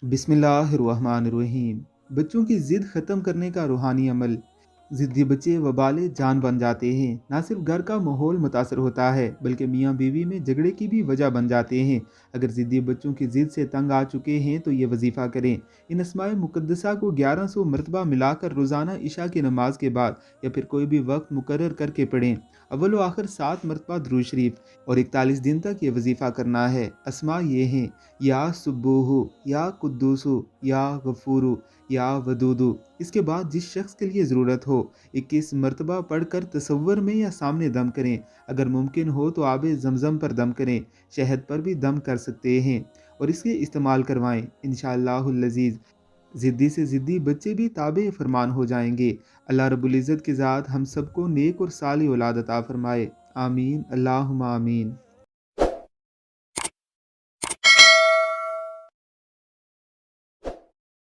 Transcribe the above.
बिस्मिल्लाहिर्रहमानिर्रहीम। बच्चों की ज़िद ख़त्म करने का रूहानी अमल। ज़िद्दी बच्चे वबाले जान बन जाते हैं। ना सिर्फ घर का माहौल मुतासर होता है बल्कि मियाँ बीवी में झगड़े की भी वजह बन जाते हैं। अगर ज़िद्दी बच्चों की ज़िद से तंग आ चुके हैं तो ये वजीफ़ा करें। इन अस्माए मुक़द्दसा को 1100 मरतबा मिलाकर रोज़ाना इशा की नमाज के बाद या फिर कोई भी वक्त मुकर्रर करके पढ़ें। अव्वल व आखिर 7 मरतबा दुरूद शरीफ और 41 दिन तक ये वजीफ़ा करना है। अस्मा ये हैं: या सुब्बूहु, या कुद्दूसु, या गफूरू, या वदूदु। इसके बाद जिस शख्स के लिए ज़रूरत हो 21 मरतबा पढ़कर तसव्वुर में या सामने दम करें। अगर मुमकिन हो तो आब ज़मज़म पर दम करें। शहद पर भी दम कर सकते हैं और इसके इस्तेमाल करवाएं। इंशाअल्लाहुल अज़ीज़ ज़िद्दी से ज़िद्दी बच्चे भी ताबे फरमान हो जाएंगे। अल्लाह रब्बुल इज़्ज़त की ज़ात हम सबको नेक और साली औलाद अता फरमाए। आमीन अल्लाहुम्मा आमीन।